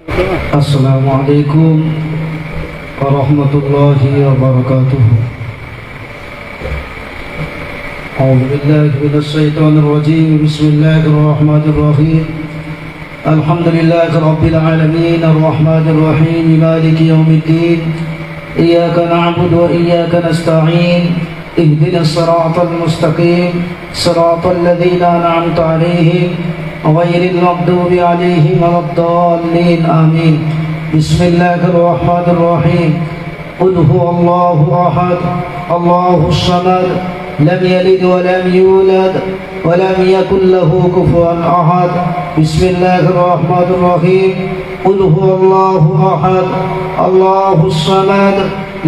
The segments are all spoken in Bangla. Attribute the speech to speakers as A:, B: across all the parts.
A: السلام عليكم ورحمة الله وبركاته. أعوذ بالله من الشيطان الرجيم. بسم الله الرحمن الرحيم. الحمد لله رب العالمين الرحمن الرحيم مالك يوم الدين. إياك نعبد وإياك نستعين. اهدنا الصراط المستقيم صراط الذين أنعمت عليهم غير المغضوب عليهم ولا الضالين آمين. بسم الله الرحمن الرحيم. قل هو الله أحد الله الصمد لم يلد ولم يولد ولم يكن له كفوا أحد. بسم الله الرحمن الرحيم. قل هو الله أحد الله الصمد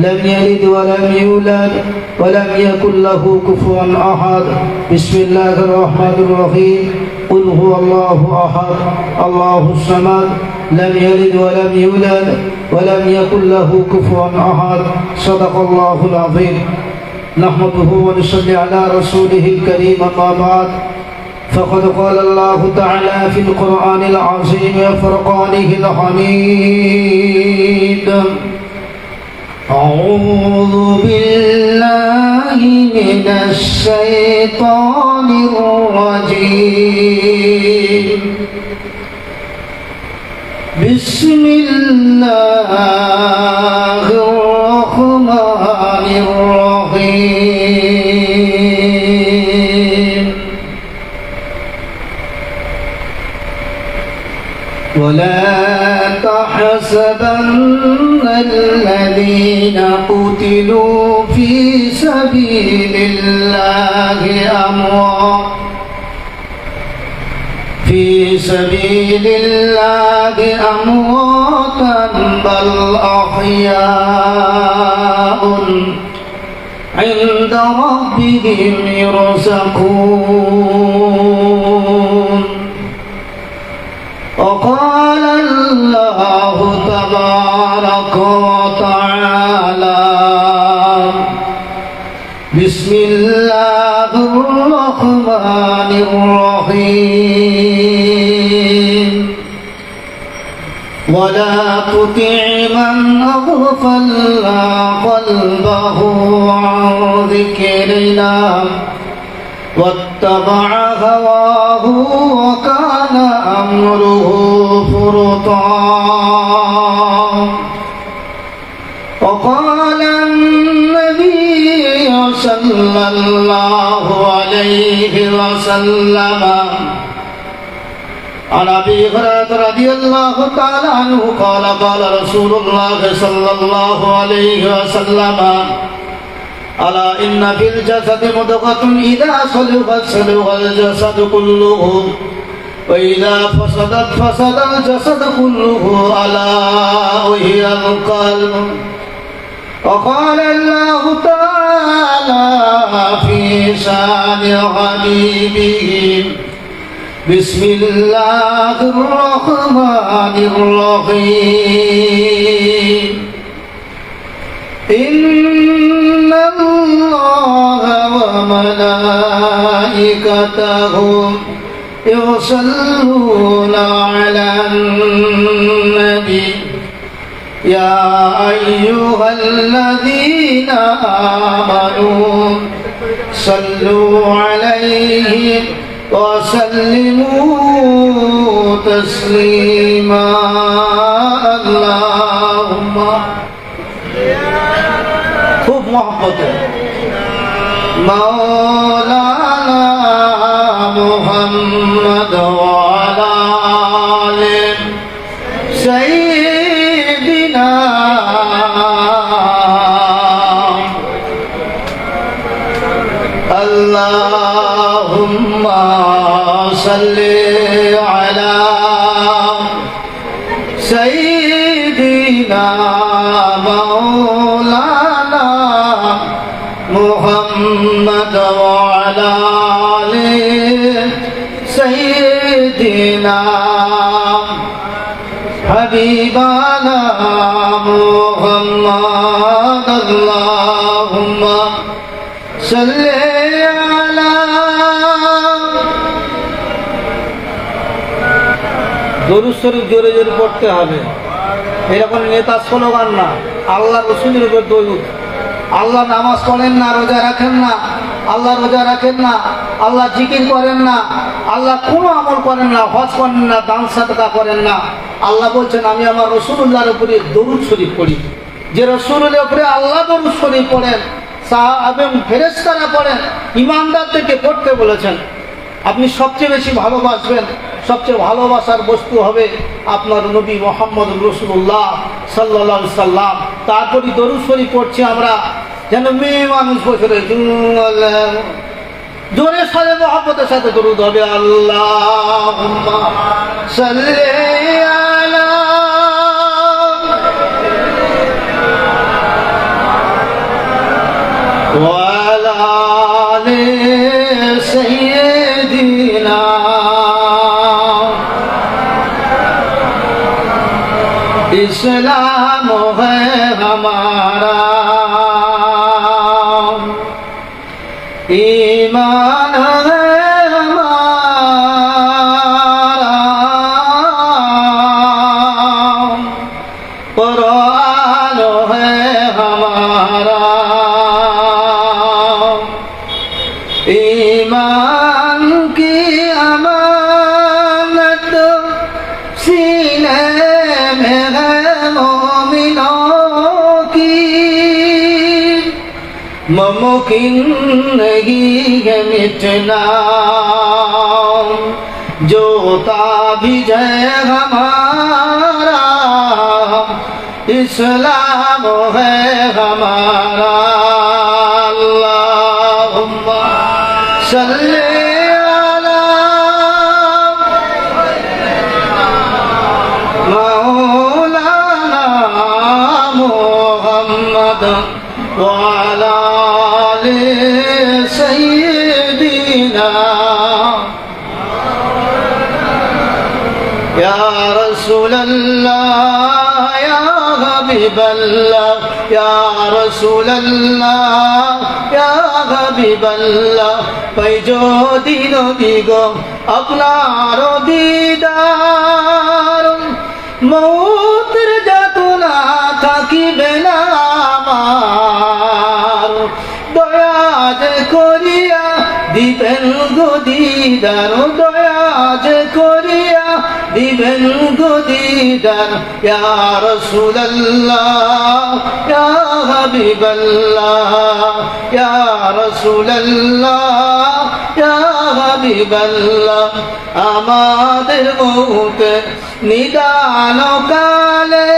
A: لم يلد ولم يولد ولم يكن له كفوا أحد. بسم الله الرحمن الرحيم. قل هو الله أحد الله الصمد لم يلد ولم يولد ولم يكن له كفوا أحد. صدق الله العظيم. نحمده ونصلي على رسوله الكريم. أما بعد فقد قال الله تعالى في القرآن العظيم وفرقانه الحميد: أعوذ بالله من الشيطان الرجيم. بسم الله الرحمن الرحيم. ولا تحسبن الذين قتلوا في سبيل الله أمواتا بل أحياء عند ربهم يرزقون. وقال الله تبارك وتعالى: بسم الله الرحمن الرحيم. ولا تطع من أغفلنا قلبه عن ذكرنا واتبع هواه وكان أمره فرطا. وقال النبي صلى الله عليه وسلم عن أبي هريرة رضي الله تعالى عنه قال: قال رسول الله صلى الله عليه وسلم: ألا إن في الجسد مضغة إذا صلحت صلح الجسد كله وإذا فسدت فسد الجسد كله ألا وهي القلب. وقال الله تعالى في شان حبيبه: بسم الله الرحمن الرحيم. إن الله وملائكته يصلون على النبي يا أيها الذين آمنوا صلوا عليه وسلموا تسليما. اللهم খুব মহব্বতে মাওলানা মুহাম্মদ ওয়া আলা আলি সাইয়্যিদিনা আল্লাহুম্মা সাল্লি আলা সাইয়্যিদিনা মাওলানা মুহাম্মদ ওয়া আলা আলি সাইয়্যিদিনা হাবিবানা মুহাম্মদ। আল্লাহুম্মা সাল্লি আলা দরুদ শরীফ জোরে জোরে পড়তে হবে। এটা কোনো নেতা স্লোগান না, আল্লাহ রসুলের উপর দরুদ। আল্লাহ নামাজ পড়েন না, রোজা রাখেন না, আল্লাহ রোজা রাখেন না, আল্লাহ জিকির করেন না, আল্লাহ কোনো আমল করেন না, হজ করেন না, দান সাদকা করেন না। আল্লাহ বলছেন আমি আমার রসুলুল্লাহর উপরে দরুদ শরীফ পড়ি। যে রসুলের উপরে আল্লাহ দরুদ শরীফ পড়েন, সাহাবা এবং ফেরেশতারা পড়েন, ইমানদারদেরকে পড়তে বলেছেন। আপনি সবচেয়ে বেশি ভালোবাসবেন, সবচেয়ে ভালোবাসার বস্তু হবে আপনার নবী মুহাম্মদ রাসূলুল্লাহ সাল্লাল্লাহু আলাইহি সাল্লাম। তারপরই দরুদ শরীফ পড়ছি আমরা, যেন মেয়ে মানুষ বসে রয়েছে। জোরে সারে মহব্বতের সাথে দরুদ হবে, আল্লাহুম্মা সাল্লি আলা ওয়া আলা আলি সাইয়্যিদিনা इस्लाम है हमारा, ईमान है हमारा, कुरान है हमारा। ईमान की अमानत सीने में है मोमिनों की, मुमकिन नहीं है मिटना जो ताबीज है हमारा, इस्लाम है हमारा। अल्लाहुम्मा सल्ली وعلى آل سيدنا يا رسول الله يا حبيب الله يا رسول الله يا حبيب الله पैजो दिनो दिगो আপনার দিদার মৌতের যাতনা থাকিবে না আমার, দয়া যে করিয়া দিবেন গো দিদার, দয়া যে করিয়া দিবেন গো দিদার। ইয়া রাসূলুল্লাহ ইয়া হাবিবাল্লাহ ইয়া রাসূলুল্লাহ ইয়া হাবিবাল্লাহ। আমাদের মুখে নিদান কালে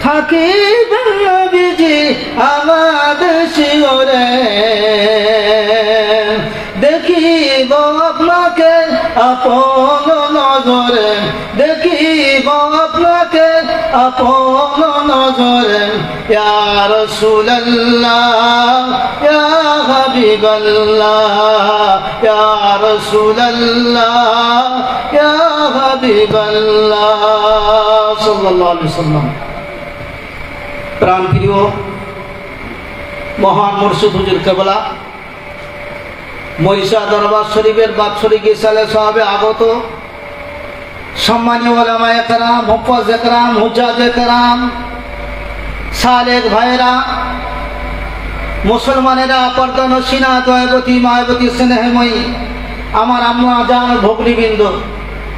A: থাকিবেন নবীজি আমাদের শিওরে, দেখিব আপনাকে আপন নজরে, দেখিব আপনাকে আপন নজরে। ইয়া রাসূলুল্লাহ ইয়া হাবিবাল্লাহ ইয়া রাসূলুল্লাহ ইয়া হাবিবাল্লাহ সাল্লাল্লাহু আলাইহি ওয়াসাল্লাম। প্রাণপ্রিয় মহান মুর্শিদ হুজুর কেবলা মহিষা দরবার শরীফের বাৎসরিক ইসালে সাহাবে আগত সম্মানীয় ওলামায়ে কেরাম, মুফাজ্জিজ কেরাম, হুজ্জাজে কেরাম, সালেক ভাইরা, মুসলমানেরা, পর্দানশীনা, দয়াবতী, মায়াবতী, স্নেহময়ী, আমার আম্মা জান, ভগ্নীবৃন্দ,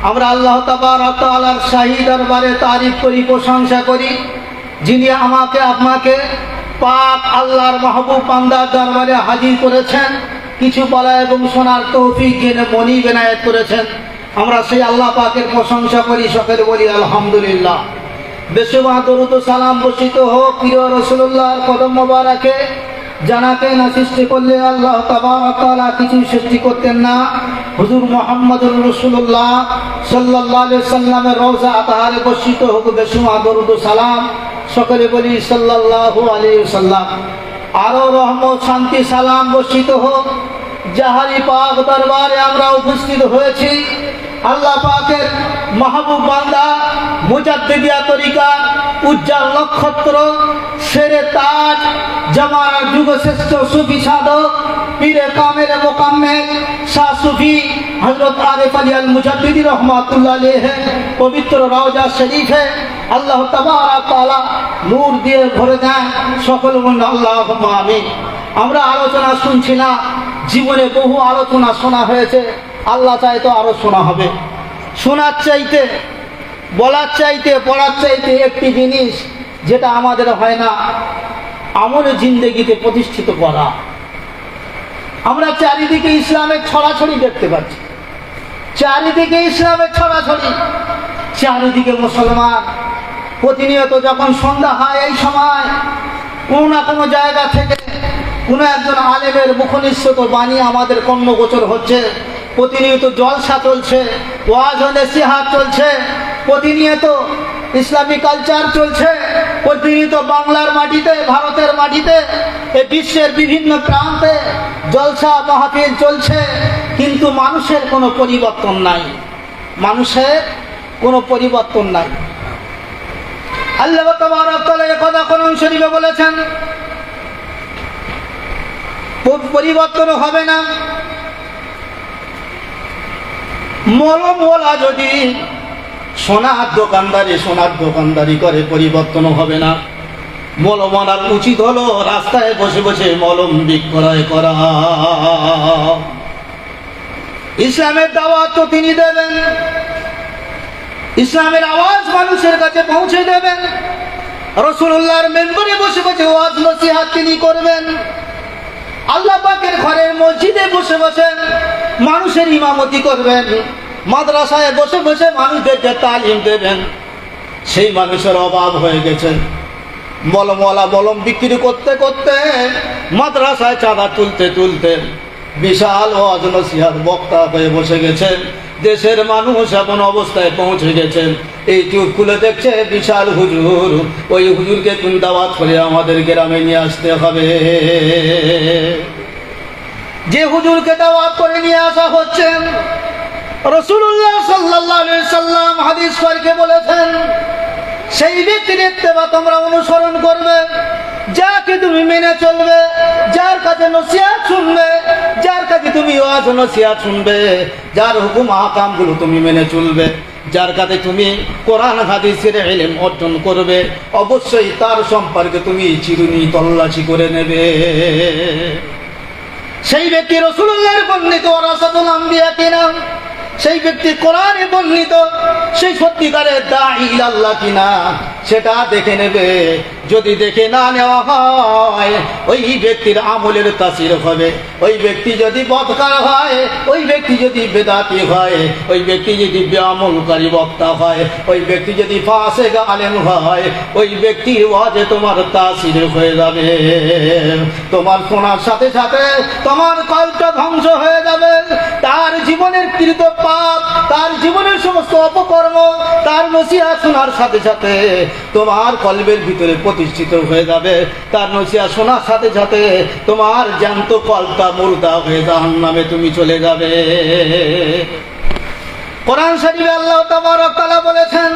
A: আমরা আল্লাহ তাবারক ওয়া তাআলার শাহী দরবারে তারিফ করি, প্রশংসা করি, যিনি আমাকে আপনাকে পাক আল্লাহর মাহবুব বান্দার দরবারে হাজির করেছেন, কিছু বলা এবং শোনার তৌফিক জেনে মনি বেনায়েত করেছেন। আমরা সেই আল্লাহ পাকের প্রশংসা করি, সকলে বলি আলহামদুলিল্লাহ। বেশুমার দরুদ ও সালাম বর্ষিত হোক প্রিয় রাসূলুল্লাহর কদম মোবারকে, জানাতে না সৃষ্টি করলে আল্লাহ তাবারক ওয়া তাআলা কিছু সৃষ্টি করতেন না। হুজুর মুহাম্মদুর রাসূলুল্লাহ সাল্লাল্লাহু আলাইহি সাল্লামের রওজা আতহারে বর্ষিত হোক বেশুমার দরুদ ও সালাম, সকলে বলি সাল্লাল্লাহু আলাইহি সাল্লাম। আরো রহমত, শান্তি, সালাম বর্ষিত হোক জাহারি পাক দরবারে আমরা উপস্থিত হয়েছি। আল্লাহ পাকের মাহবুব বান্দা, মুজাদ্দিদিয়া তরিকার উজ্জ্বল নক্ষত্র, শেরে তাজ, জামানার যুগশ্রেষ্ঠ সুফি সাধক পীরে কামেল মোকাম্মেল শাহ সুফি হযরত আরিফ আলী আল মুজাদ্দিদি রহমাতুল্লাহ আলাইহি পবিত্র রওজা শরীফে আল্লাহ তাবারক তাআলা নূর দিয়ে ভরে দেন। সকল বলুন আল্লাহুম্মা আমিন। আমরা আলোচনা শুনছি না, জীবনে বহু আলোচনা শোনা হয়েছে, আল্লাহ চাই তো আরো শোনা হবে। শোনার চাইতে, বলার চাইতে, পড়ার চাইতে একটি জিনিস যেটা আমাদের হয় না, আমলে জিন্দেগিতে প্রতিষ্ঠিত করা। আমরা চারিদিকে ইসলামের ছড়াছড়ি দেখতে পাচ্ছি, চারিদিকে ইসলামের ছড়াছড়ি, চারিদিকে মুসলমান। প্রতিনিয়ত যখন সন্ধ্যা হয় এই সময় কোনো না কোনো জায়গা থেকে কোনো একজন আলেমের মুখনিসৃত বাণী আমাদের কর্ণগোচর হচ্ছে। প্রতিনিয়ত জলসা চলছে, ওয়াজ ও নসিহত চলছে, প্রতিনিয়ত ইসলামী কালচার চলছে, প্রতিনিয়ত বাংলার মাটিতে, ভারতের মাটিতে, এই বিশ্বের বিভিন্ন প্রান্তে জলসা মাহফিল চলছে, কিন্তু মানুষের কোনো পরিবর্তন নাই, মানুষের কোনো পরিবর্তন নাই। আল্লাহ তাবারক তাআলা এই কথা কোরআন শরীফে বলেছেন, পরিবর্তন হবে না। মলমওয়ালা যদি সোনার দোকানদারি করে পরিবর্তন হবে না। মলমওয়ালার উচিত হলো রাস্তায় বসে বসে মলম বিক্রয় করা। ইসলামের দাওয়াত তো তিনি দেবেন, ইসলামের আওয়াজ মানুষের কাছে পৌঁছে দেবেন, রাসূলুল্লাহর মেম্বরে বসে বসে ওয়াজ নসিহত তিনি করবেন, আল্লাহ পাকের ঘরের মসজিদে বসে বসে মানুষের ইমামতি করবেন, মাদ্রাসায় বসে বসে মানুষদেরকে তালিম দেবেন। সেই মানুষের অভাব হয়ে গেছে। মলমওয়ালা মলম বিক্রি করতে করতে, মাদ্রাসায় চাঁদা তুলতে তুলতে বিশাল ওয়াজ নসিহত বক্তা হয়ে বসে গেছেন। দেশের মানুষ এমন অবস্থায় পৌঁছে গেছেন, ইউটিউব খুলে দেখছে বিশাল হুজুর, ওই হুজুরকে কোন দাওয়াত করে আমাদের গ্রামে নিয়ে আসতে হবে। যে হুজুরকে দাওয়াত করে নিয়ে আসা হচ্ছে, রাসূলুল্লাহ সাল্লাল্লাহু আলাইহি সাল্লাম হাদিস শরীফে বলেছেন, সেই ব্যক্তির ইত্তেবা তোমরা অনুসরণ করবে, যাকে তুমি মেনে চলবে, যার কাছে নসিহত শুনবে, যার কাছে তুমি ওয়াজ নসিহত শুনবে, যার হুকুম আহকামগুলো তুমি মেনে চলবে, যার কাছে তুমি কোরআন হাদিসের ইলম অর্জন করবে, অবশ্যই তার সম্পর্কে তুমি চিরুনি তল্লাশি করে নেবে। সেই ব্যক্তি রাসূলুল্লাহর বর্ণিত ওয়ারাসাতুল আম্বিয়া কিনা, সেই ব্যক্তি কোরআনে বর্ণিত সেই সত্যিকারের দাঈ ইলাল্লাহ কিনা, সেটা দেখে নেবে। যদি দেখে না নেওয়া হয়, ওই ব্যক্তির আমলের তাসির হবে। ওই ব্যক্তি যদি বদকার হয়, ওই ব্যক্তি যদি বেদাতি হয়, ওই ব্যক্তি যদি বেআমলকারী বক্তা হয়, ওই ব্যক্তি যদি ফাসিক আলেম হয়, ওই ব্যক্তির ওয়াজে তোমার তাসির হয়ে যাবে। তোমার শোনার সাথে সাথে তোমার কলটা ধ্বংস হয়ে যাবে। তার জীবনের কৃত পাপ, তার জীবনের সমস্ত অপকর্ম, তার নসিহত শোনার সাথে সাথে তোমার কলবের ভিতরে প্রতিষ্ঠিত হয়ে যাবে। তার নসিহত শোনার সাথে সাথে তোমার জ্যান্ত কলটা মুর্দা হয়ে জাহান্নামে তুমি চলে যাবে। কোরআন শরীফে আল্লাহ তাবারক তাআলা বলেছেন,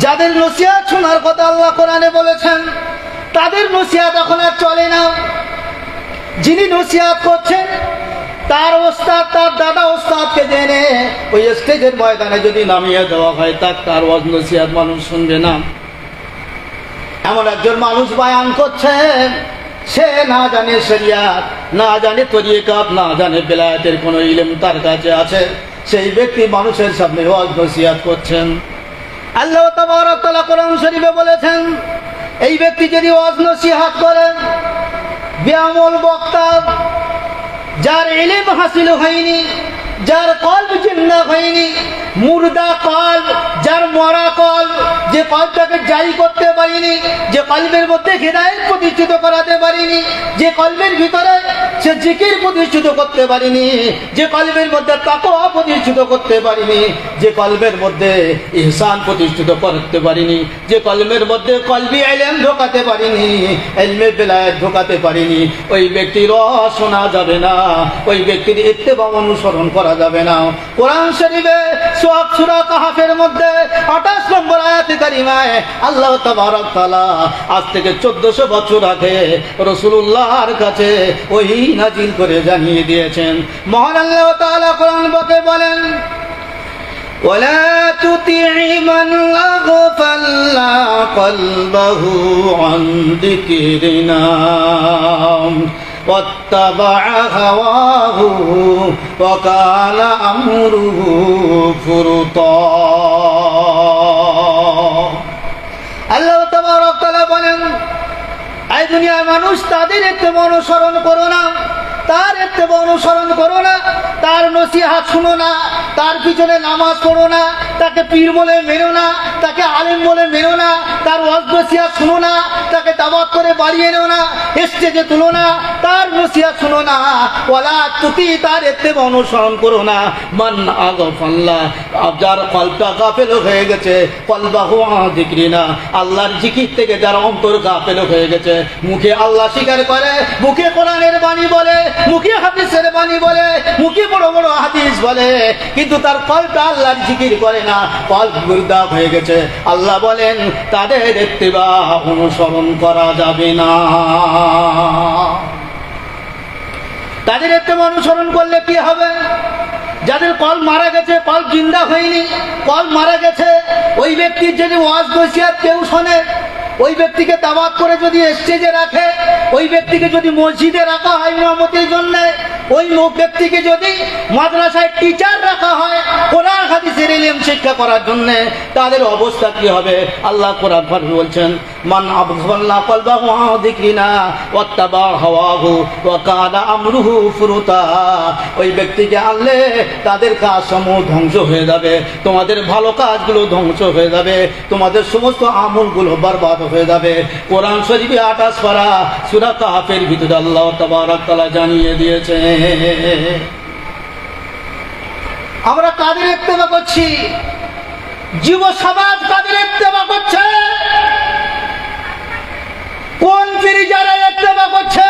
A: যাদের নসিহত শোনার কথা আল্লাহ কোরআনে বলেছেন, তাদের নসিহত এখন আর চলে না। যিনি নসিহত করছেন, তার ওস্তাদ, তার দাদা ওস্তাদকে জেনে ওই স্টেজের ময়দানে যদি নামিয়ে দেওয়া হয়, তার ওয়াজ নসিহত মানুষ শুনবে না। এমন একজন মানুষ বয়ান করছে, সে না জানে শরিয়াত, না জানে তরিকাত, না জানে বেলায়েতের কোন ইলম তার কাছে আছে। সেই ব্যক্তি মানুষের সামনে ওয়াজ নসিহত করছেন। আল্লাহ তাবারক তাআলা কোরআন শরীফে বলেছেন, এই ব্যক্তি যদি ওয়াজ নসিহত করেন, বেআমল বক্তা, যার ইলম হাসিল হয়নি, যার কলব জিন্দা হয়নি, মুর্দা কলব, যার মরা কলব, যে কলবটাকে জারি করতে পারিনি, যে কলবের মধ্যে হিদায়াত প্রতিষ্ঠিত করাতে পারিনি, যে কলবের ভিতরে সে জিকির প্রতিষ্ঠিত করতে পারিনি, যে কলবের মধ্যে তাকওয়া প্রতিষ্ঠিত করতে পারিনি, যে কলবের মধ্যে ইহসান প্রতিষ্ঠিত করতে পারিনি, যে কলবের মধ্যে কলবি ইলম ঢোকাতে পারিনি, ইলমে বেলায়েত ঢোকাতে পারিনি, ওই ব্যক্তির শোনা যাবে না, ওই ব্যক্তির ইত্তেবা অনুসরণ করা যাবে না। কোরআন শরীফে সূরা কাহফের মধ্যে 28 নম্বর আয়াত আয়াত কারিমায় আল্লাহ তাবারক তাআলা আজ থেকে 1400 বছর আগে রাসূলুল্লাহর কাছে ওহী নাজিল করে জানিয়ে দিয়েছেন। মহান আল্লাহ তাআলা কোরআন পাকে বলেন, ولا تطع من أغفلنا قلبه عن ذكرنا واتبع هواه وكان أمره فرطا। আল্লাহ তাবারক তাআলা বলেন, এই দুনিয়ার মানুষ তাদের একটু অনুসরণ করো না, তার একটু অনুসরণ করো না, তার নসিহত শুনো না, তার পিছনে নামাজ পড়ো না, তাকে পীর বলে মেনো না, তাকে আলেম বলে মেনো না, তার ওয়াজ নসিহত শুনো না, তাকে দাওয়াত করে বাড়িয়ে নেও না, স্টেজে তুলো না, তার নসিহত শুনো না। ওয়ালা তুতি, তার একটু অনুসরণ করো না। মান আগফাল্লাহ, যার কলবটা গাফেল হয়ে গেছে, কলবাহু আন যিকরিনা, আল্লাহর জিকির থেকে যার অন্তর গাফেল হয়ে গেছে, মুখে আল্লাহ স্বীকার করে, মুখে কোরআনের বাণী বলে, মুখে হাদিসের বাণী বলে, মুখে বড় বড় হাদিস বলে, কিন্তু তার কলবটা আল্লাহর জিকির করে না, কলব মুর্দা হয়ে গেছে। আল্লাহ বলেন তাদের ইত্তিবা অনুসরণ করা যাবে না। তাদের ইত্তিবা অনুসরণ করলে কি হবে? যাদের কলব মারা গেছে, কলব জিন্দা হয়নি, কলব মারা গেছে, ওই ব্যক্তির যদি ওয়াজ নসিহত কেউ শোনে, ওই ব্যক্তিকে দাওয়াত করে যদি স্টেজে রাখে, ওই ব্যক্তিকে যদি মসজিদে রাখা হয় ইমামতির জন্য, ওই ব্যক্তিকে যদি মাদ্রাসায় টিচার রাখা হয় কোরআন হাদিসের ইলম শিক্ষা করার জন্য, তাদের অবস্থা কি হবে? আল্লাহ কোরআন পাকে বলছেন, মান আবগাল্লা কলবাহু আন যিকরিনা ওয়াত্তাবা হাওয়াহু ওয়া কানা আমরুহু ফুরুতা। ওই ব্যক্তিকে আনলে তাদের কাজ সমূহ ধ্বংস হয়ে যাবে, তোমাদের ভালো কাজগুলো ধ্বংস হয়ে যাবে, তোমাদের সমস্ত আমলগুলো বরবাদ হয়ে যাবে। কোরআন শরীফে 28 পারা সূরা কাহফের ভিতরে আল্লাহ তাবারক তাআলা জানিয়ে দিয়েছে। আমরা কাদের ইত্তেবা করছি? যুব সমাজ কাদের ইত্তেবা করছে? কোন পীরজারের ইত্তেবা করছে?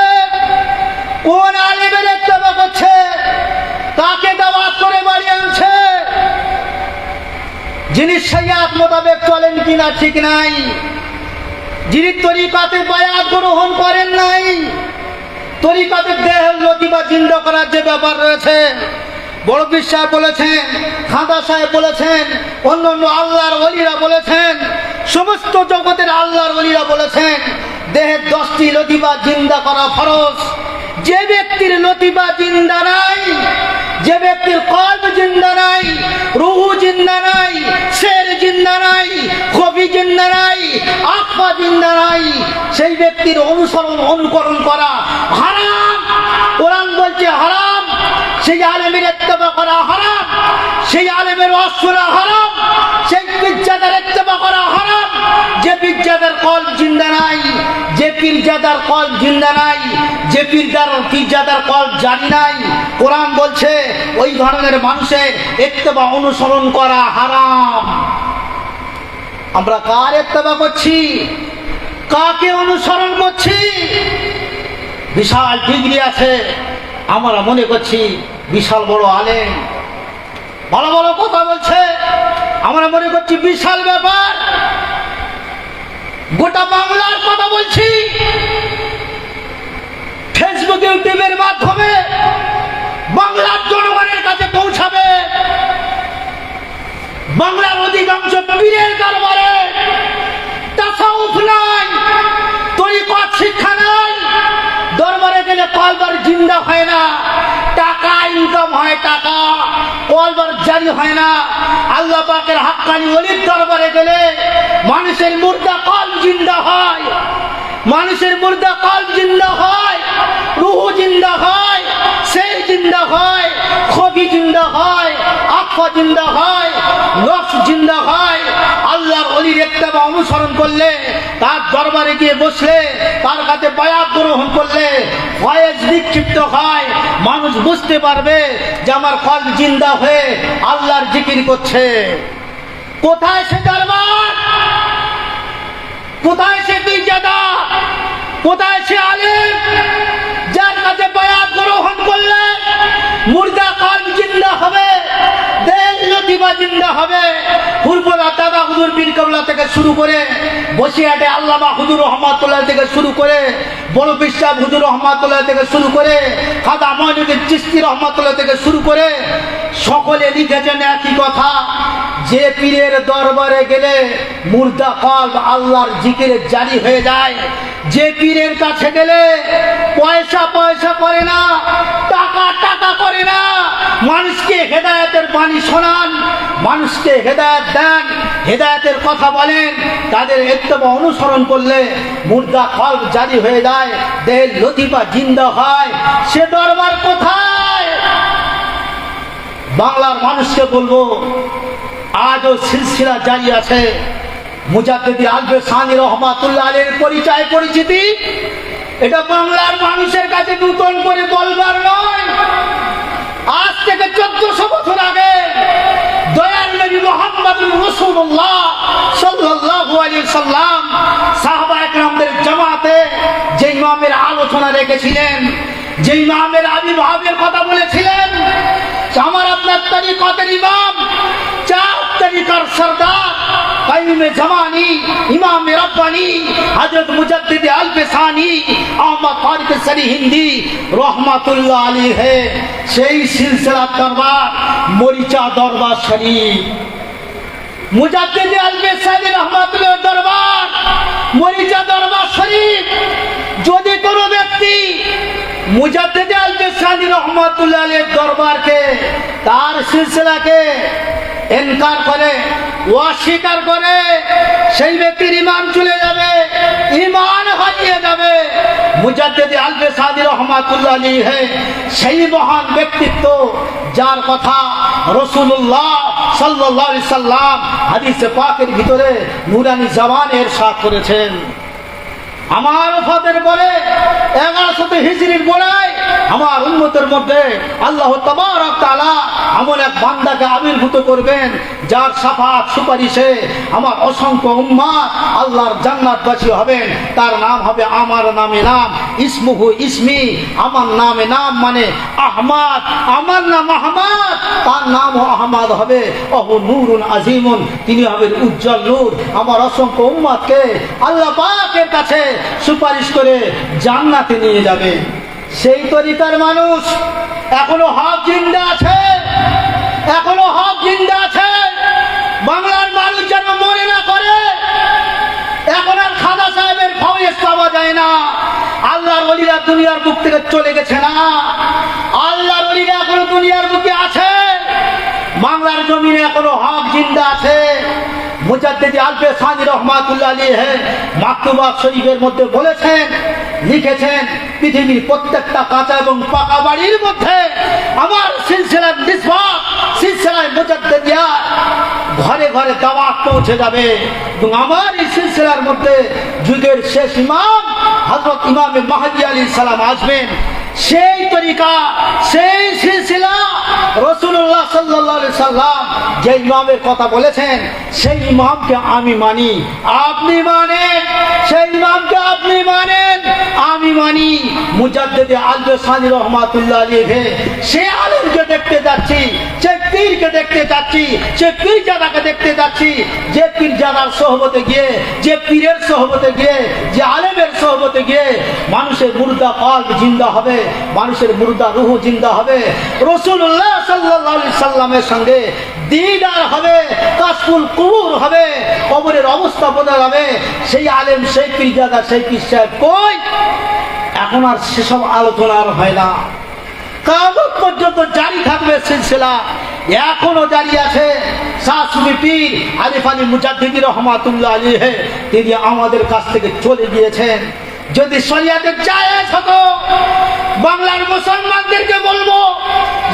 A: কোন আলেমের ইত্তেবা করছে? কাকে দাওয়াত করে বাড়ি আনছে? যিনি শরিয়াত মোতাবেক চলেন কিনা ঠিক নাই, যিনি তরিকাতে বায়াত গ্রহণ করেন নাই, তরিকাতে দেহের লতিফা জিন্দা করার যে ব্যাপার রয়েছে, বড় পীর সাহেব বলেছেন, খাদা সাহেব বলেছেন, অন্যান্য আল্লাহর ওলিরা বলেছেন, সমস্ত জগতের আল্লাহর ওলিরা বলেছেন, দেহের 10টি লতিফা জিন্দা করা ফরজ। যে ব্যক্তির লতিফা জিন্দা নাই, যে ব্যক্তির কলব জিন্দা নাই, রুহু জিন্দা নাই, শের জিন্দা নাই, খফি জিন্দা নাই, আত্মা জিন্দা নাই, সেই ব্যক্তির অনুকরণ করা হারাম। কোরআন বলছে হারাম। সেই আলেমের ইত্তেবা করা হারাম, সেই আলেমের ওয়াজ শোনা হারাম, সেই পীরজাদার ইত্তেবা করা হারাম। যে পীরজাদার কলব জিন্দা নাই, যে পীরজাদার কলব জিন্দা নাই, যে পীরজাদার কলব জারি নাই, কোরআন বলছে ওই ধরনের মানুষের ইত্তেবা অনুসরণ করা হারাম। আমরা কার ইত্তেবা করছি? কাকে অনুসরণ করছি? বিশাল ডিগ্রি আছে, আমরা মনে করছি বিশাল বড় আলেম, ভালো ভালো কথা বলছে, আমরা মনে করছি বিশাল ব্যাপার। গোটা বাংলার কথা বলছি, ফেসবুক ইউটিউবের মাধ্যমে বাংলার জনগণের কাছে পৌঁছাবে। বাংলার অধিকাংশ পীরের দরবারে তাসাউফ নাই, তরিকত শিক্ষা নাই, দরবারে গেলে কলবার জিন্দা হয় না, টাকা ইনকাম হয়, টাকা কলবার জারি হয় না। আল্লাহ পাকের হাক্কানি ওলির দরবারে গেলে মানুষের মুর্দা কলব জিন্দা হয়, মানুষের মুর্দা কলব জিন্দা হয়, রুহু জিন্দা হয়, শের জিন্দা হয়, খফি জিন্দা হয়, আত্মা জিন্দা হয়, নফস জিন্দা হয়। আল্লাহর ওলির ইত্তেবা অনুসরণ করলে, তার দরবারে গিয়ে বসলে, তার কাছে বায়াত গ্রহণ করলে ফয়েজ নিক্ষিপ্ত হয়। মানুষ বুঝতে পারবে যে আমার কলব জিন্দা হয়ে আল্লাহর জিকির করছে। কোথায় সে দরবার? কোথায় সে পীরজাদা? কোথায় সে আলেম যার কাছে বায়াত গ্রহণ করলে মুর্দা কলব জিন্দা হবে, দেহের লতিফা জিন্দা হবে। পূর্বরা দাদা হুজুর পীর কেবলা থেকে শুরু করে, বসিরহাটে আল্লামা হুজুর রহমাতুল্লাহ থেকে শুরু করে, বড় পিসাব হুজুর রহমাতুল্লাহ থেকে শুরু করে, খাজা মঈনুদ্দিন চিশতি রহমাতুল্লাহ থেকে শুরু করে সকলে লিখেছেন একই কথা, যে পীরের দরবারে গেলে মুর্দা কলব আল্লাহর জিকিরে জারি হয়ে যায়। যে পীরের কাছে গেলে পয়সা পয়সা করে না, টাকা টাকা করে না, মানুষকে হেদায়েতের বাণী শোনান, মানুষকে হেদায়েত দেন, হেদায়েতের কথা বলেন, তাদের ইত্তেবা অনুসরণ করলে মুর্দা কলব জারি হয়ে যায়, দেহের লতিফা জিন্দা হয়। সে দরবার কোথায়? বাংলার মানুষকে বলবো, আজও সিলসিলা জারি আছে। মুজাদ্দিদ আলবে সানি রহমাতুল্লাহ আলাইহির পরিচয় পরিচিতি এটা বাংলার মানুষের কাছে নতুন করে বলবার নয়। আজ থেকে 1400 বছর আগে দয়াল নবী মুহাম্মদুর রাসূলুল্লাহ সাল্লাল্লাহু আলাইহি সাল্লাম সাহাবায়ে কেরামদের জামাতে যে ইমামের আলোচনা রেখেছিলেন, যে ইমামের আবির্ভাবের কথা বলেছিলেন, আমার আপনার তরিকতের ইমাম, চার তরিকার সরদার, কাইয়ুমে জামানি, ইমামে রব্বানি, হযরত মুজাদ্দিদ আলবে সানি আহমদ ফারিক সরিহিন্দি রহমাতুল্লাহ আলাইহি, সেই সিলসিলার দরবার মরিচা দরবার শরীফ। মুজাদ্দিদ আলবে সানি রহমাতুল্লাহ দরবার মরিচা দরবার শরীফ। যদি কোনো ব্যক্তি মুজাদ্দিদ আলবে সানি রহমাতুল্লাহ আলাইহির দরবারকে, তার সিলসিলাকে ইনকার করে, অস্বীকার করে, সেই ব্যক্তির ঈমান চলে যাবে, ঈমান হারিয়ে যাবে। মুজাদ্দিদ আলবে সানি রহমাতুল্লাহ আলাইহি সেই মহান ব্যক্তিত্ব, যার কথা রাসূলুল্লাহ সাল্লাল্লাহু আলাইহি সাল্লাম হাদিসে পাকের ভিতরে নূরানি জবানে ইরশাদ করেছেন। আমার ওফাতের পরে 1100 হিজরির গোড়ায় আমার উম্মতের মধ্যে আল্লাহ তাবারক তাআলা এমন এক বান্দাকে আবির্ভূত করবেন, যার শাফাআত সুপারিশে আমার অসংখ্য উম্মত আল্লাহর জান্নাতবাসী হবেন। তার নাম হবে আমার নামে নাম, ইসমুহু ইসমি, আমার নামে নাম মানে আহমদ, আমার নাম আহমদ, তার নাম আহমদ হবে। ওহু নূরুন আজিমুন, তিনি হবেন উজ্জ্বল নূর। আমার অসংখ্য উম্মতকে আল্লাহ পাকের কাছে সুপারিশ করে জান্নাতে নিয়ে যাবে। সেই তরিকার মানুষ এখনো হক জিন্দা আছে, এখনো হক জিন্দা আছে। বাংলার মানুষ যেন মনে না করে। এখন আর খাজা সাহেবের ফয়েজ পাওয়া যায় না। আল্লাহর ওলিরা দুনিয়ার বুক থেকে চলে গেছে না, আল্লাহর ওলিরা এখনো দুনিয়ার বুকে আছে। বাংলার জমিনে এখনো হক জিন্দা আছে। মুজাদ্দিদ আলবে সানি রহমাতুল্লাহ আলাইহি মাকতুবাত শরীফের মধ্যে বলেছেন, লিখেছেন, পৃথিবীর প্রত্যেকটা কাঁচা এবং পাকা বাড়ির মধ্যে আমার সিলসিলার নিসবত, সিলসিলায় মুজাদ্দিদিয়া ঘরে ঘরে দাওয়াত পৌঁছে যাবে। এবং আমার এই সিলসিলার মধ্যে যুগের শেষ ইমাম হযরত ইমামে মাহদী আলাইহিস সালাম আসবেন। সেই তরিকা, সেই সিলসিলা রাসূলুল্লাহ সাল্লাল্লাহু আলাইহি সাল্লাম যে ইমামের কথা বলেছেন, সেই ইমামকে আমি মানি, আপনি মানেন। সেই ইমামকে আপনি মানেন, আমি মানি। মুজাদ্দিদ আলবে সানি রহমাতুল্লাহ আলাইহি সে আলেমকে দেখতে যাচ্ছি, সে পীরকে দেখতে যাচ্ছি, সে পীরজাদাকে দেখতে যাচ্ছি। যে পীরজাদার সোহবতে গিয়ে, যে পীরের সোহবতে গিয়ে, যে আলেমের সোহবতে গিয়ে মানুষের মুর্দা কলব জিন্দা হবে, মানুষের মুর্দা রূহ জিন্দা হবে। রাসূলুল্লাহ সাল্লাল্লাহু আলাইহি সাল্লামের সঙ্গে দিদার হবে, কাশফুল কুবুর হবে, কবরের অবস্থা বোঝা যাবে। সেই আলেম, সেই পীরজাদা, সেই পীর সাহেব কই? এখন আর সেসব আলোচনা আর হয় না। কিয়ামত পর্যন্ত জারি থাকবে সিলসিলা, এখনো জারি আছে। শাহ সুফি পীর আরিফ আলী মুজাদ্দিদি রহমাতুল্লাহ আলাইহি তিনি আমাদের কাছ থেকে চলে গিয়েছেন। যদি শরিয়াতের জায়েজ হতো, বাংলার মুসলমানদেরকে বলবো,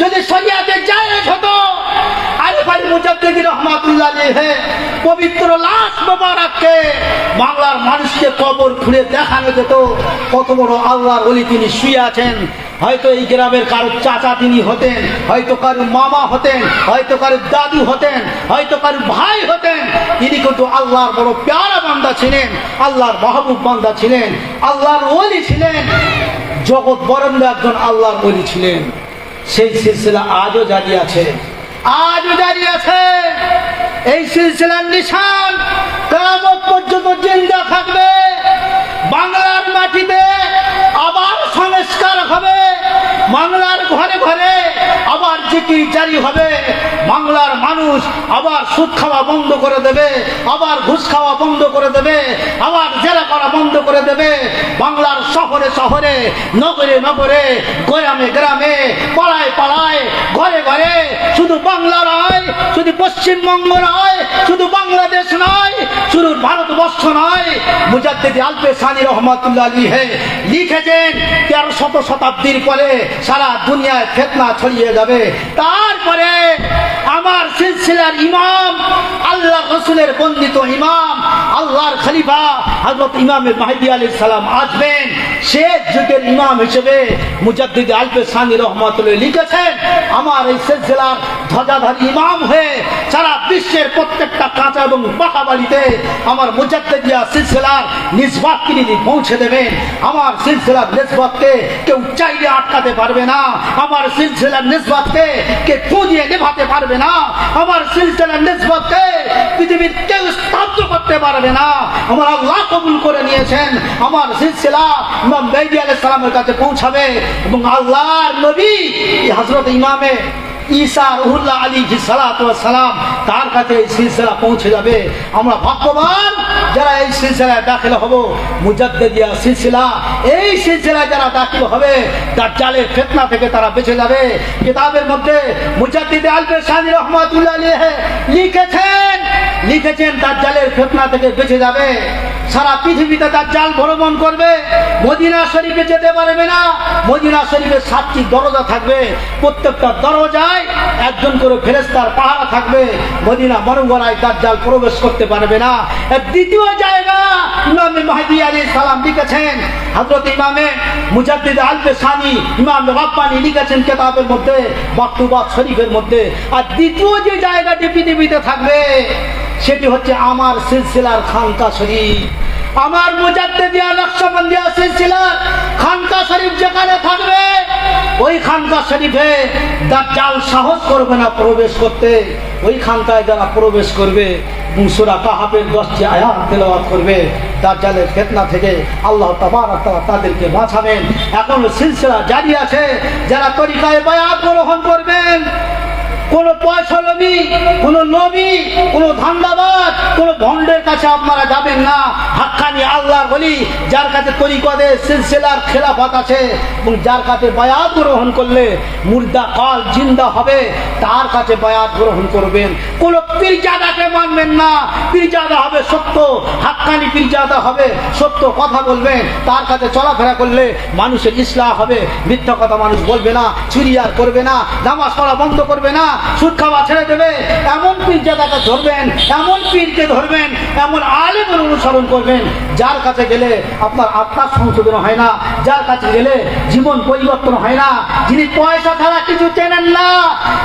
A: যদি শরিয়াতের জায়েজ হতো, আরিফ আলী মুজাদ্দিদি রহমাতুল্লাহ আলাইহি পবিত্র লাশ মোবারককে বাংলার মানুষকে কবর খুঁড়ে দেখানো যেত কত বড় আল্লাহর ওলি তিনি শুয়ে আছেন। হয়তো এই গ্রামের কারো চাচা তিনি হতেন, হয়তো কারো মামা হতেন, হয়তো কারো দাদু হতেন, হয়তো কারো ভাই হতেন। তিনি কিন্তু আল্লাহর বড় প্যারা বান্দা ছিলেন, আল্লাহর মাহবুব বান্দা ছিলেন, আল্লাহর ওলি ছিলেন, জগৎ বরেণ্য একজন আল্লাহর ওলি ছিলেন। সেই সিলসিলা আজও জারি আছে। আজও জারি আছে। এই সিলসিলার নিশান কিয়ামত পর্যন্ত জিন্দা থাকবে। বাংলার মাটিতে আবার সংস্কার হবে, বাংলার ঘরে ঘরে আবার জিকির জারি হবে, বাংলার মানুষ আবার সুদ খাওয়া বন্ধ করে দেবে, আবার ঘুষ খাওয়া বন্ধ করে দেবে, আবার জেরা করা বন্ধ করে দেবে। বাংলার শহরে শহরে, নগরে নগরে, গ্রামে গ্রামে, পাড়ায় পাড়ায়, ঘরে ঘরে শুধু বাংলা নয়, শুধু পশ্চিমবঙ্গ নয়, শুধু বাংলাদেশ নয়, শুধু ভারতবর্ষ নয়, মুজাদ্দিদ আলপে সানি রহমাতুল্লাহ আলাইহি লিখেছেন 1300 শতাব্দীর পরে সারা দুনিয়ায় ফিতনা ছড়িয়ে যাবে। তারপরে আমার সিলসিলার ইমাম, আল্লাহ রসুলের বন্দিত ইমাম, আল্লাহর খলিফা হযরত ইমাম মাহদী আলাইহিস সালাম আসবেন। শেষ যুগের ইমাম হিসেবে মুজাদ্দিদ আলপে সানি রহমাতুল্লাহ লিখেছেন, আমার এই সিলসিলার ধ্বজাধারী ইমাম হয়ে সারা বিশ্বের প্রত্যেকটা কাঁচা এবং পাকা বাড়িতে আমার মুজাদ্দিদিয়া সিলসিলার নিসবত তিনি পৌঁছে দেবেন। আমার সিলসিলার নিসবতকে কেউ চাইলে আটকাতে পারবে না, আমার সিলসিলার নিসবতকে কে পুঁজিয়ে নেভাতে পারবে না, আমার সিলসিলার নিসবতকে পৃথিবীর কেউ স্তব্ধ করতে পারবে না। আমার আল্লাহ কবুল করে নিয়েছেন, আমার সিলসিলা ইমাম মাহদী আলাইহিস সালামের কাছে পৌঁছাবে এবং আল্লাহর নবী হযরত ইমামে ঈসা রুহুল্লাহ আলাইহিস সালাতু ওয়াস সালাম তার কাছে এই সিলসিলা পৌঁছে যাবে। আমরা ভাগ্যবান যারা এই সিলসিলায় দাখিল হব। মুজাদ্দিদিয়া সিলসিলা, এই সিলসিলায় যারা দাখিল হবে দাজ্জালের ফিতনা থেকে তারা বেঁচে যাবে। কিতাবের মধ্যে মুজাদ্দিদ আলপে সানি রহমাতুল্লাহ আলাইহি লিখেছেন দাজ্জালের ফিতনা থেকে বেঁচে যাবে। সারা পৃথিবীতে দাজ্জাল ভ্রমণ করবে, মদিনা শরীফে যেতে পারবে না। মদিনা শরীফে 7টি দরজা থাকবে, প্রত্যেকটা দরজায় একজন করে ফেরেশতার পাহারা থাকবে। মদিনা মনোবরায় দাজ্জাল প্রবেশ করতে পারবে না। দ্বিতীয় জায়গা ইমাম মাহদী আলাইহিস সালাম লিখেছেন, হযরত ইমামে মুজাদ্দিদ আলপে সানি ইমাম রাব্বানি লিখেছেন কিতাবের মধ্যে, মাকতুবাত শরীফের মধ্যে। আর দ্বিতীয় যে জায়গাটি পৃথিবীতে থাকবে সেটি হচ্ছে আমার সিলসিলার খানকা শরীফ। আমার মুজাদ্দিদিয়া নকশবন্দিয়া সিলসিলার খানকা শরীফ যেখানে থাকবে, ওই খানকা শরীফে দাজ্জাল সাহস করবে না প্রবেশ করতে। ওই খানকায় যারা প্রবেশ করবে সূরা কাহাফের 10টি আয়াত তেলাওয়াত করবে, দাজ্জালের ফিতনা থেকে আল্লাহ তাবারক ওয়া তাআলা তাদেরকে বাঁচাবেন। এখন সিলসিলা জারি আছে, যারা তরিকায় বায়াত গ্রহণ করবেন, কোন পয়সা লোভী, কোন নবী, কোন ধান্দাবাজ, কোন ভণ্ডের কাছে আপনারা যাবেন না। হাক্কানি আল্লাহর ওলি যার কাছে তরিকতে সিলসিলার খেলাফত আছে এবং যার কাছে বায়াত গ্রহণ করলে মুর্দা কাল জিন্দা হবে, তার কাছে বায়াত গ্রহণ করবেন। কোন পীরজাদাকে মানবেন না। পীরজাদা হবে সত্য, হাক্কানি পীরজাদা হবে সত্য কথা বলবেন, তার কাছে চলাফেরা করলে মানুষের ইসলাহ হবে। মিথ্যা কথা মানুষ বলবে না, চুরি আর করবে না, নামাজ পড়া বন্ধ করবে না, সুদ খাওয়া ছেড়ে দেবে। এমন পীরজাদাকে ধরবেন, এমন পীরকে ধরবেন, এমন আলেমের অনুসরণ করবেন যার কাছে গেলে আপনার আত্মার সংশোধন হয় না, যার কাছে গেলে জীবন পরিবর্তন হয় না, যিনি পয়সা ছাড়া কিছু চেনেন না,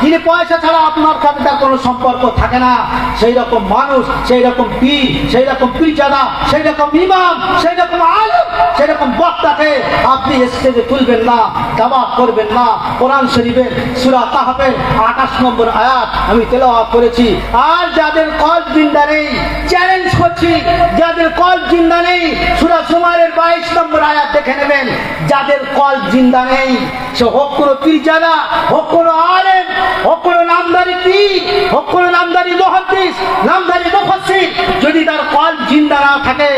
A: যিনি পয়সা ছাড়া আপনার সাথে তার কোনো সম্পর্ক থাকে না, সেই রকম মানুষ, সেই রকম পীর, সেই রকম পীরজাদা, সেই রকম ইমাম, সেই রকম আলেম, সেই রকম বক্তাকে আপনি স্টেজে তুলবেন না, দাওয়াত করবেন না। কোরআন শরীফের সূরা কাহাফের 28 নম্বর আয়াত আমি তেলাওয়াত করেছি। আর যাদের কল জিন্দা নেই, চ্যালেঞ্জ করছি, যাদের কল জিন্দা নেই, সূরা জুমারের 22 নম্বর আয়াত দেখে নেবেন। যাদের কল জিন্দা নেই, সে হোক কোনো পীরজাদা, হোক কোনো আলেম, হোক কোনো নামদারি পীর, হোক কোনো নামদারি মুহাদ্দিস, নামদারি মুফাসসির, যদি তার কল জিন্দা না থাকে,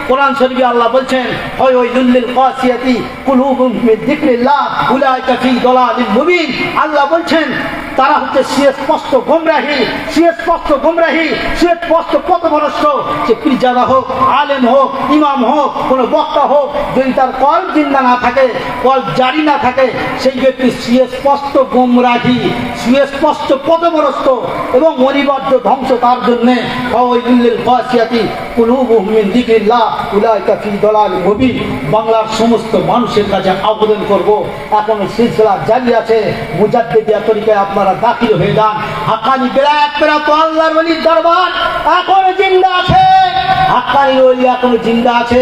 A: কোরআন শরীফে আল্লাহ বলছেন ওয়াইলুল লিল কাসিয়াতি কুলুবুহুম মিন যিকরিল্লাহ উলাইকা ফি দালালিন মুবিন। আল্লাহ বলছেন তারা হচ্ছে সুস্পষ্ট গোমরাহি, সুস্পষ্ট গোমরাহি, সুস্পষ্ট পথভ্রষ্ট। সে পীরজাদা হোক, আলেম হোক, ইমাম হোক, কোনো বক্তা হোক, যদি তার কল জিন্দা না থাকে, কল জারি না থাকে, সেই ব্যক্তি সুস্পষ্ট গোমরাহি, সুস্পষ্ট পথভ্রষ্ট এবং অনিবার্য ধ্বংস তার জন্যে। ওয়াইলুল লিল কাসিয়াতি কুলুবুহুম মিন যিকরিল্লাহ উলাইকা ফি দালালিন মুবিন। বাংলার সমস্ত মানুষের কাছে আবেদন করব, এখন সিলসিলা জারি আছে, মুজাদ্দিদিয়া তরিকায় আপনারা দাখিল হয়ে যান। হাক্কানি বেলায়েত প্রাপ্ত আল্লাহর ওলির দরবার এখনো জিন্দা আছে। হাক্কানি ওলি এখনো জিন্দা আছে,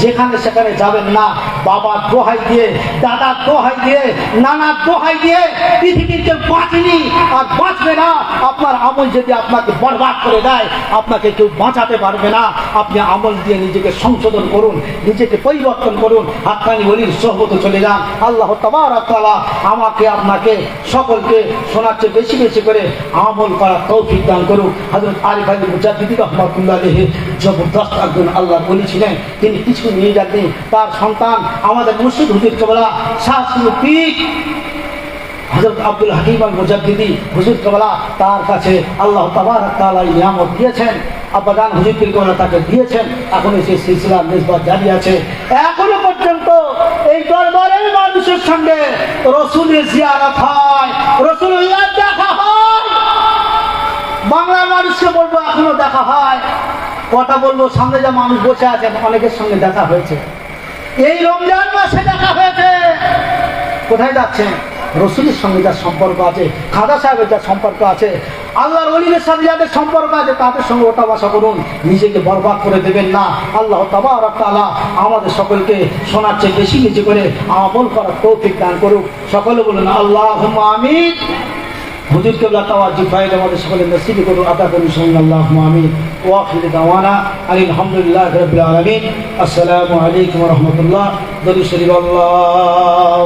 A: যেখানে সেখানে যাবেন না। বাবার দোহাই দিয়ে, দাদার দোহাই দিয়ে, নানার দোহাই দিয়ে পৃথিবীর কেউ বাঁচেনি আর বাঁচবে না। আপনার আমল যদি আপনাকে বরবাদ করে দেয়, আপনাকে কেউ বাঁচাতে পারবে না। আপনি আমল দিয়ে নিজেকে সংশোধন করুন, নিজেকে পরিবর্তন করুন, হাক্কানি ওলির সোহবতে চলে যান। আল্লাহ তাবারক তাআলা আমাকে আপনাকে সকলকে শোনাচ্ছে বেশি বেশি করে আমল করার তৌফিক দান করুন। হযরত আরিফ আলী মুজাদ্দিদি রাহমাতুল্লাহ আলাইহি জবরদস্ত একজন আল্লাহর ওলি ছিলেন। তিনি কিছু নিয়ে যাননি। তার সন্তান আমাদের মুর্শিদ হুজুর কেবলা শাহ পীর হযরত আব্দুল হাকিম আল মুজাদ্দিদি হুজুর কেবলা, তার কাছে আল্লাহ তাবারক তাআলা নিয়ামত দিয়েছেন। আব্বাজান হুজুর পীর কেবলা তাকে দিয়েছেন। এখনো সেই সিলসিলা নিসবত জারি আছে। এখনো পর্যন্ত এই দরবারের মানুষের সঙ্গে রাসূলের জিয়ারত হয়, রাসূলুল্লাহ দেখা হয়। বাংলার মানুষকে বলবো এখনো দেখা হয়। কথা বলবো, সামনে যা মানুষ বসে আছেন অনেকের সঙ্গে দেখা হয়েছে। এই রমজান মাসে দেখা হয়েছে। কোথায় যাচ্ছেন? রসুলের সঙ্গে যার সম্পর্ক আছে, খাজা সাহেবের যার সম্পর্ক আছে, আল্লাহর ওলিদের সাথে যাদের সম্পর্ক আছে, তাদের সঙ্গে ওঠা বসা করুন। নিজেকে বরবাদ করে দেবেন না। আল্লাহ তাবারক তাআলা আমাদের সকলকে শোনার চেয়ে বেশি বেশি করে আমল করার তৌফিক দান করুক। সকলে বলুন আল্লাহুম্মা আমিন। হুজুর কেবলা তাওয়াজ্জুহ ফায়েদ আমাদের সকলে নসিব করুন, আতা করুন। সাল্লাল্লাহু আমিন। ওয়া আখিরু দাওয়ানা আলহামদুলিল্লাহি রাব্বিল আলামিন। আসসালামু আলাইকুম ওয়া রাহমাতুল্লাহ। দরুদ শরীফ। আল্লাহ